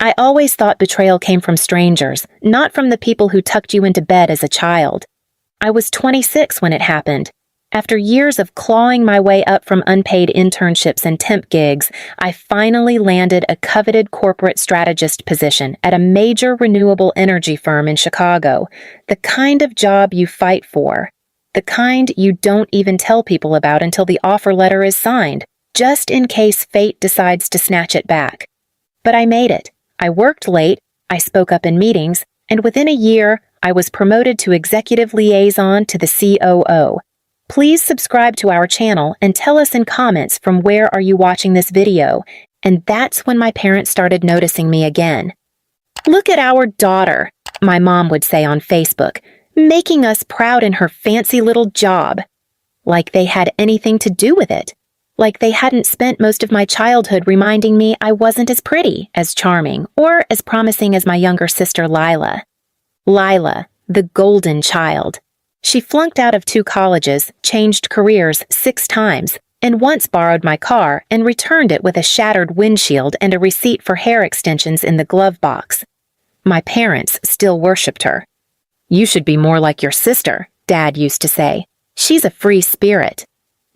I always thought betrayal came from strangers, not from the people who tucked you into bed as a child. I was 26 when it happened. After years of clawing my way up from unpaid internships and temp gigs, I finally landed a coveted corporate strategist position at a major renewable energy firm in Chicago, the kind of job you fight for, the kind you don't even tell people about until the offer letter is signed, just in case fate decides to snatch it back. But I made it. I worked late, I spoke up in meetings, and within a year, I was promoted to executive liaison to the COO. Please subscribe to our channel and tell us in comments from where are you watching this video, and that's when my parents started noticing me again. "Look at our daughter," my mom would say on Facebook, "making us proud in her fancy little job." Like they had anything to do with it. Like they hadn't spent most of my childhood reminding me I wasn't as pretty, as charming, or as promising as my younger sister Lila. Lila, the golden child. She flunked out of 2 colleges, changed careers 6 times, and once borrowed my car and returned it with a shattered windshield and a receipt for hair extensions in the glove box. My parents still worshipped her. "You should be more like your sister," Dad used to say. "She's a free spirit."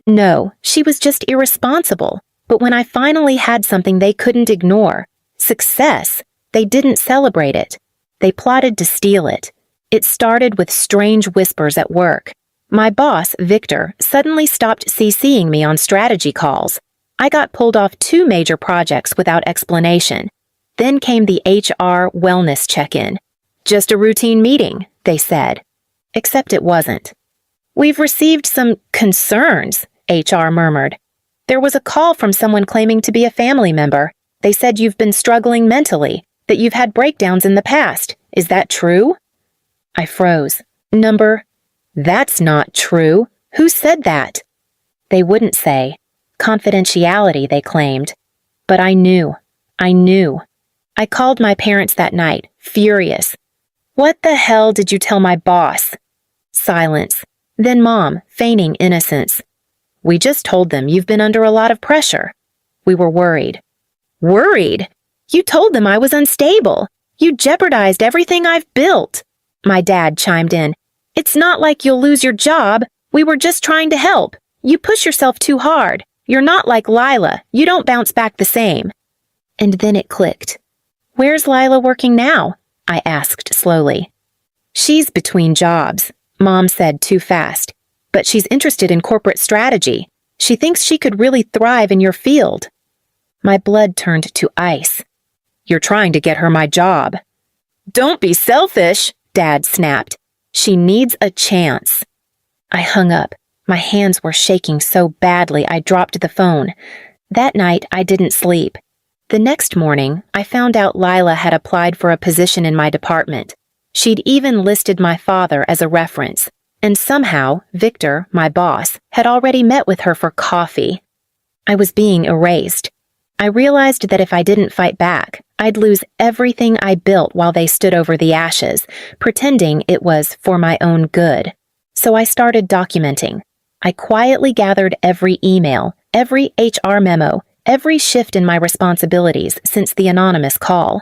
No, she was just irresponsible. But when I finally had something they couldn't ignore, success, they didn't celebrate it. They plotted to steal it. It started with strange whispers at work. My boss, Victor, suddenly stopped CCing me on strategy calls. I got pulled off 2 major projects without explanation. Then came the HR wellness check-in. "Just a routine meeting," they said. Except it wasn't. "We've received some concerns," HR murmured. "There was a call from someone claiming to be a family member. They said you've been struggling mentally, that you've had breakdowns in the past. Is that true?" I froze. That's not true. Who said that? They wouldn't say. Confidentiality, they claimed. But I knew. I called my parents that night, furious. "What the hell did you tell my boss?" Silence. Then Mom, feigning innocence. "We just told them you've been under a lot of pressure." We were worried. "Worried? You told them I was unstable. You jeopardized everything I've built." My dad chimed in. "It's not like you'll lose your job. We were just trying to help. You push yourself too hard. You're not like Lila. You don't bounce back the same." And then it clicked. "Where's Lila working now?" I asked slowly. "She's between jobs," Mom said too fast. "But she's interested in corporate strategy. She thinks she could really thrive in your field." My blood turned to ice. "You're trying to get her my job." "Don't be selfish," Dad snapped. "She needs a chance." I hung up. My hands were shaking so badly I dropped the phone. That night, I didn't sleep. The next morning, I found out Lila had applied for a position in my department. She'd even listed my father as a reference. And somehow, Victor, my boss, had already met with her for coffee. I was being erased. I realized that if I didn't fight back, I'd lose everything I built while they stood over the ashes, pretending it was for my own good. So I started documenting. I quietly gathered every email, every HR memo, every shift in my responsibilities since the anonymous call.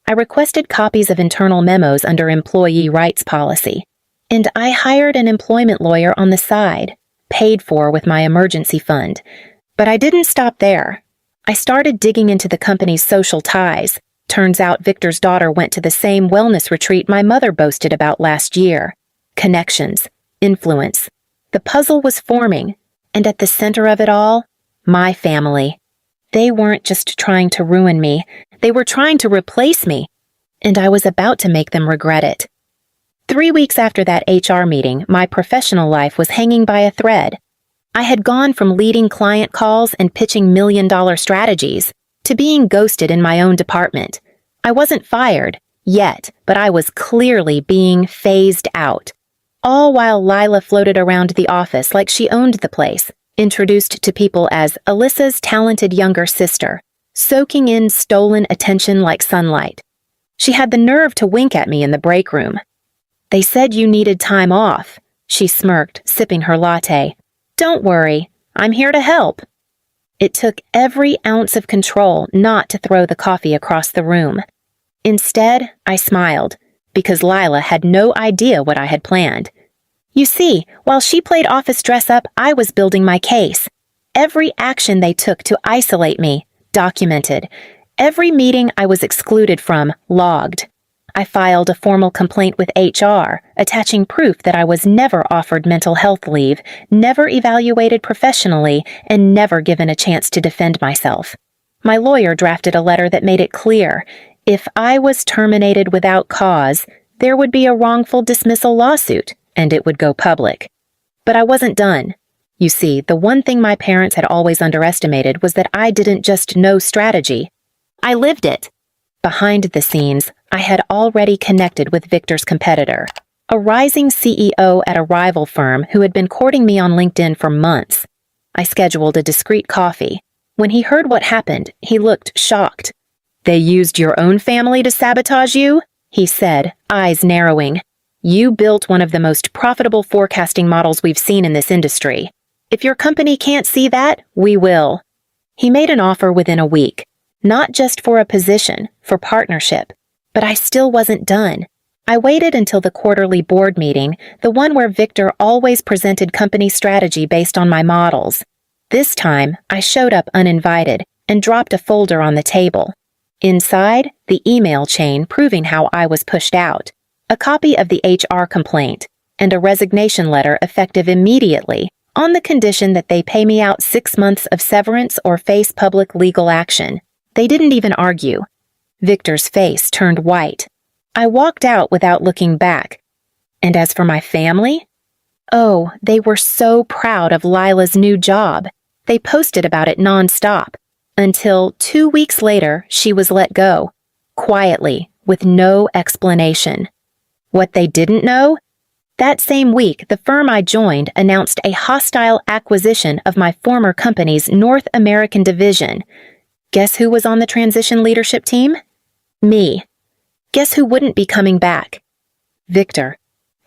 I requested copies of internal memos under employee rights policy. And I hired an employment lawyer on the side, paid for with my emergency fund. But I didn't stop there. I started digging into the company's social ties. Turns out Victor's daughter went to the same wellness retreat my mother boasted about last year. Connections, influence. The puzzle was forming, and at the center of it all, my family. They weren't just trying to ruin me, they were trying to replace me, and I was about to make them regret it. 3 weeks after that HR meeting, my professional life was hanging by a thread. I had gone from leading client calls and pitching million-dollar strategies to being ghosted in my own department. I wasn't fired, yet, but I was clearly being phased out. All while Lila floated around the office like she owned the place, introduced to people as Alyssa's talented younger sister, soaking in stolen attention like sunlight. She had the nerve to wink at me in the break room. "They said you needed time off," she smirked, sipping her latte. "Don't worry, I'm here to help." It took every ounce of control not to throw the coffee across the room. Instead, I smiled, because Lila had no idea what I had planned. You see, while she played office dress-up, I was building my case. Every action they took to isolate me, documented. Every meeting I was excluded from, logged. I filed a formal complaint with HR, attaching proof that I was never offered mental health leave, never evaluated professionally, and never given a chance to defend myself. My lawyer drafted a letter that made it clear, if I was terminated without cause, there would be a wrongful dismissal lawsuit, and it would go public. But I wasn't done. You see, the one thing my parents had always underestimated was that I didn't just know strategy. I lived it. Behind the scenes, I had already connected with Victor's competitor, a rising CEO at a rival firm who had been courting me on LinkedIn for months. I scheduled a discreet coffee. When he heard what happened, he looked shocked. "They used your own family to sabotage you?" he said, eyes narrowing. "You built one of the most profitable forecasting models we've seen in this industry. If your company can't see that, we will." He made an offer within a week, not just for a position, for partnership. But I still wasn't done. I waited until the quarterly board meeting, the one where Victor always presented company strategy based on my models. This time, I showed up uninvited and dropped a folder on the table. Inside, the email chain proving how I was pushed out, a copy of the HR complaint, and a resignation letter effective immediately, on the condition that they pay me out 6 months of severance or face public legal action. They didn't even argue. Victor's face turned white. I walked out without looking back. And as for my family? Oh, they were so proud of Lila's new job. They posted about it nonstop. Until 2 weeks later, she was let go. Quietly, with no explanation. What they didn't know? That same week, the firm I joined announced a hostile acquisition of my former company's North American division. Guess who was on the transition leadership team? Me. Guess who wouldn't be coming back? Victor.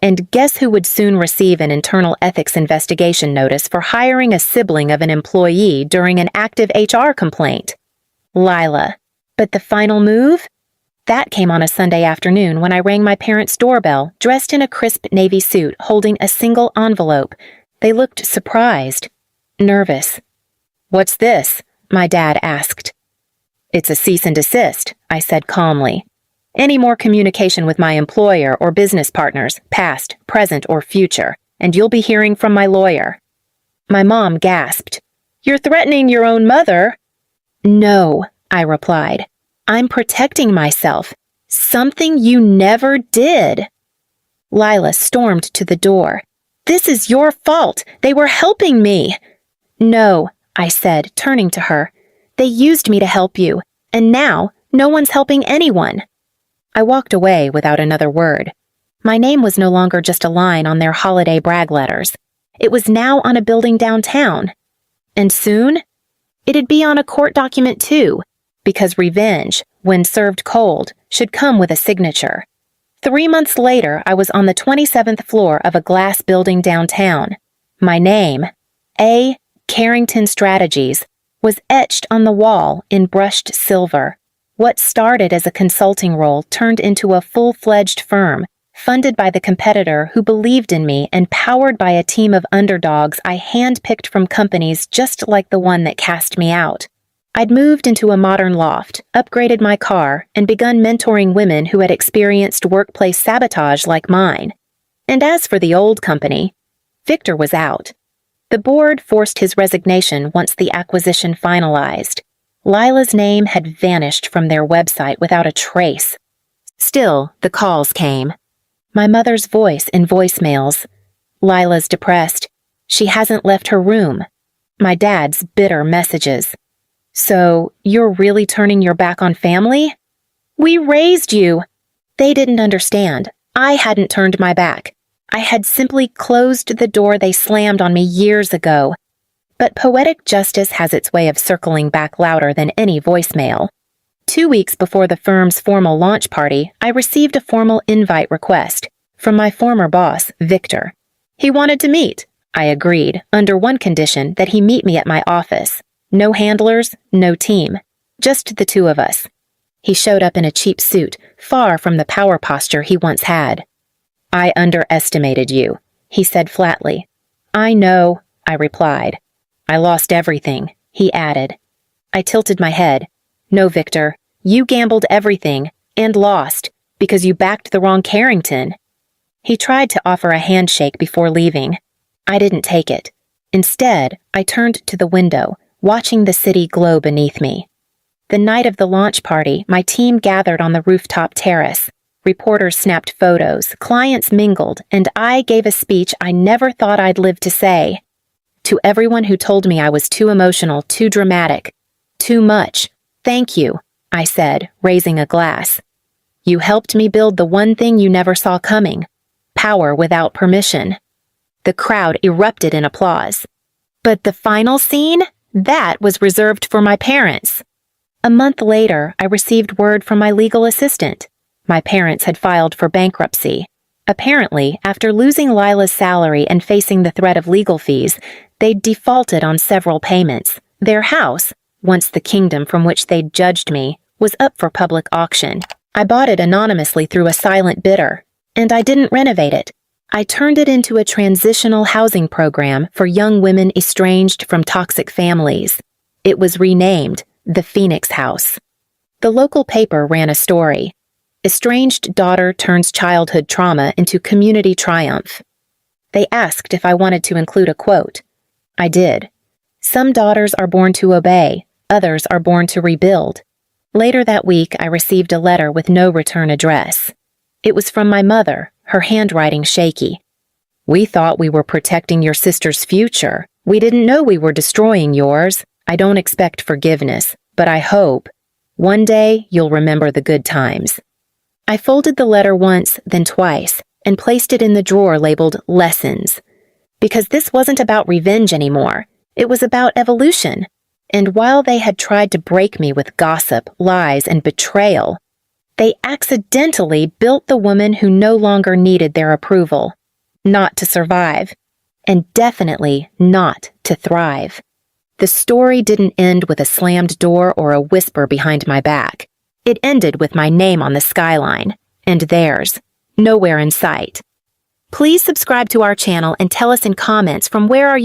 And guess who would soon receive an internal ethics investigation notice for hiring a sibling of an employee during an active HR complaint? Lila. But the final move? That came on a Sunday afternoon when I rang my parents' doorbell, dressed in a crisp navy suit, holding a single envelope. They looked surprised. Nervous. "What's this?" my dad asked. "It's a cease and desist," I said calmly. "Any more communication with my employer or business partners, past, present, or future, and you'll be hearing from my lawyer." My mom gasped. "You're threatening your own mother." "No," I replied. "I'm protecting myself. Something you never did." Lila stormed to the door. "This is your fault. They were helping me." "No," I said, turning to her. "They used me to help you, and now no one's helping anyone." I walked away without another word. My name was no longer just a line on their holiday brag letters. It was now on a building downtown. And soon, it'd be on a court document too, because revenge, when served cold, should come with a signature. 3 months later, I was on the 27th floor of a glass building downtown. My name, A. Carrington Strategies, was etched on the wall in brushed silver. What started as a consulting role turned into a full-fledged firm, funded by the competitor who believed in me and powered by a team of underdogs I handpicked from companies just like the one that cast me out. I'd moved into a modern loft, upgraded my car, and begun mentoring women who had experienced workplace sabotage like mine. And as for the old company, Victor was out. The board forced his resignation once the acquisition finalized. Lila's name had vanished from their website without a trace. Still, the calls came. My mother's voice in voicemails. Lila's depressed. She hasn't left her room. My dad's bitter messages. "So, you're really turning your back on family?" "We raised you." They didn't understand. I hadn't turned my back. I had simply closed the door they slammed on me years ago. But poetic justice has its way of circling back louder than any voicemail. 2 weeks before the firm's formal launch party, I received a formal invite request from my former boss, Victor. He wanted to meet. I agreed, under one condition, that he meet me at my office. No handlers, no team. Just the two of us. He showed up in a cheap suit, far from the power posture he once had. "I underestimated you," he said flatly. "I know," I replied. "I lost everything," he added. I tilted my head. "No, Victor, you gambled everything and lost because you backed the wrong Carrington." He tried to offer a handshake before leaving. I didn't take it. Instead, I turned to the window, watching the city glow beneath me. The night of the launch party, my team gathered on the rooftop terrace. Reporters snapped photos, clients mingled, and I gave a speech I never thought I'd live to say. To everyone who told me I was too emotional, too dramatic, too much, thank you, I said, raising a glass. You helped me build the one thing you never saw coming: power without permission. The crowd erupted in applause. But the final scene? That was reserved for my parents. A month later, I received word from my legal assistant. My parents had filed for bankruptcy. Apparently, after losing Lila's salary and facing the threat of legal fees, they'd defaulted on several payments. Their house, once the kingdom from which they'd judged me, was up for public auction. I bought it anonymously through a silent bidder, and I didn't renovate it. I turned it into a transitional housing program for young women estranged from toxic families. It was renamed the Phoenix House. The local paper ran a story. Estranged daughter turns childhood trauma into community triumph. They asked if I wanted to include a quote. I did. Some daughters are born to obey, others are born to rebuild. Later that week, I received a letter with no return address. It was from my mother, her handwriting shaky. We thought we were protecting your sister's future. We didn't know we were destroying yours. I don't expect forgiveness, but I hope one day you'll remember the good times. I folded the letter once, then twice, and placed it in the drawer labeled Lessons. Because this wasn't about revenge anymore. It was about evolution. And while they had tried to break me with gossip, lies, and betrayal, they accidentally built the woman who no longer needed their approval. Not to survive. And definitely not to thrive. The story didn't end with a slammed door or a whisper behind my back. It ended with my name on the skyline, and theirs, nowhere in sight. Please subscribe to our channel and tell us in comments from where are you